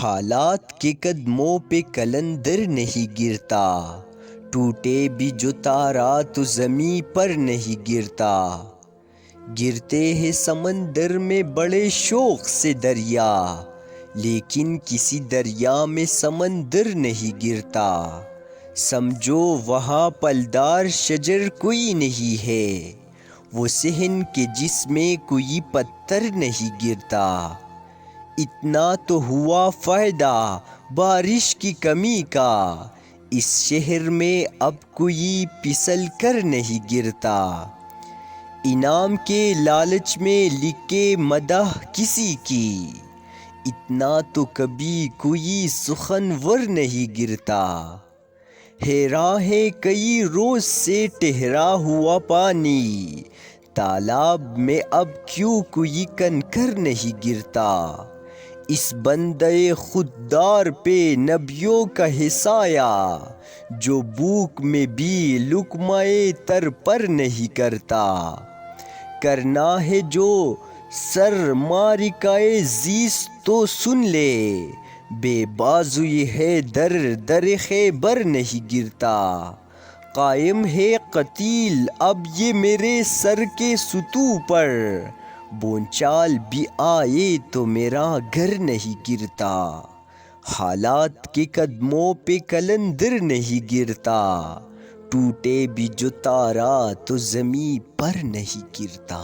حالات کے قدموں پہ کلندر نہیں گرتا، ٹوٹے بھی جو تارا تو زمیں پر نہیں گرتا۔ گرتے ہیں سمندر میں بڑے شوق سے دریا، لیکن کسی دریا میں سمندر نہیں گرتا۔ سمجھو وہاں پلدار شجر کوئی نہیں ہے، وہ صحن کے جس میں کوئی پتھر نہیں گرتا۔ اتنا تو ہوا فائدہ بارش کی کمی کا، اس شہر میں اب کوئی پھسل کر نہیں گرتا۔ انعام کے لالچ میں لکھے مدح کسی کی، اتنا تو کبھی کوئی سخنور نہیں گرتا۔ حیراں ہے کئی روز سے ٹھہرا ہوا پانی، تالاب میں اب کیوں کوئی کنکر نہیں گرتا۔ اس بندے خوددار پہ نبیوں کا ہے سایہ، جو بھوک میں بھی لقمہ تر پر نہیں کرتا۔ کرنا ہے جو سرمارکۂ زیست تو سن لے، بے بازوئی ہے در در خیبر نہیں گرتا۔ قائم ہے قتیل اب یہ میرے سر کے سطوح پر، بھونچال بھی آئے تو میرا گھر نہیں گرتا۔ حالات کے قدموں پہ کلندر نہیں گرتا، ٹوٹے بھی جو تارا تو زمیں پر نہیں گرتا۔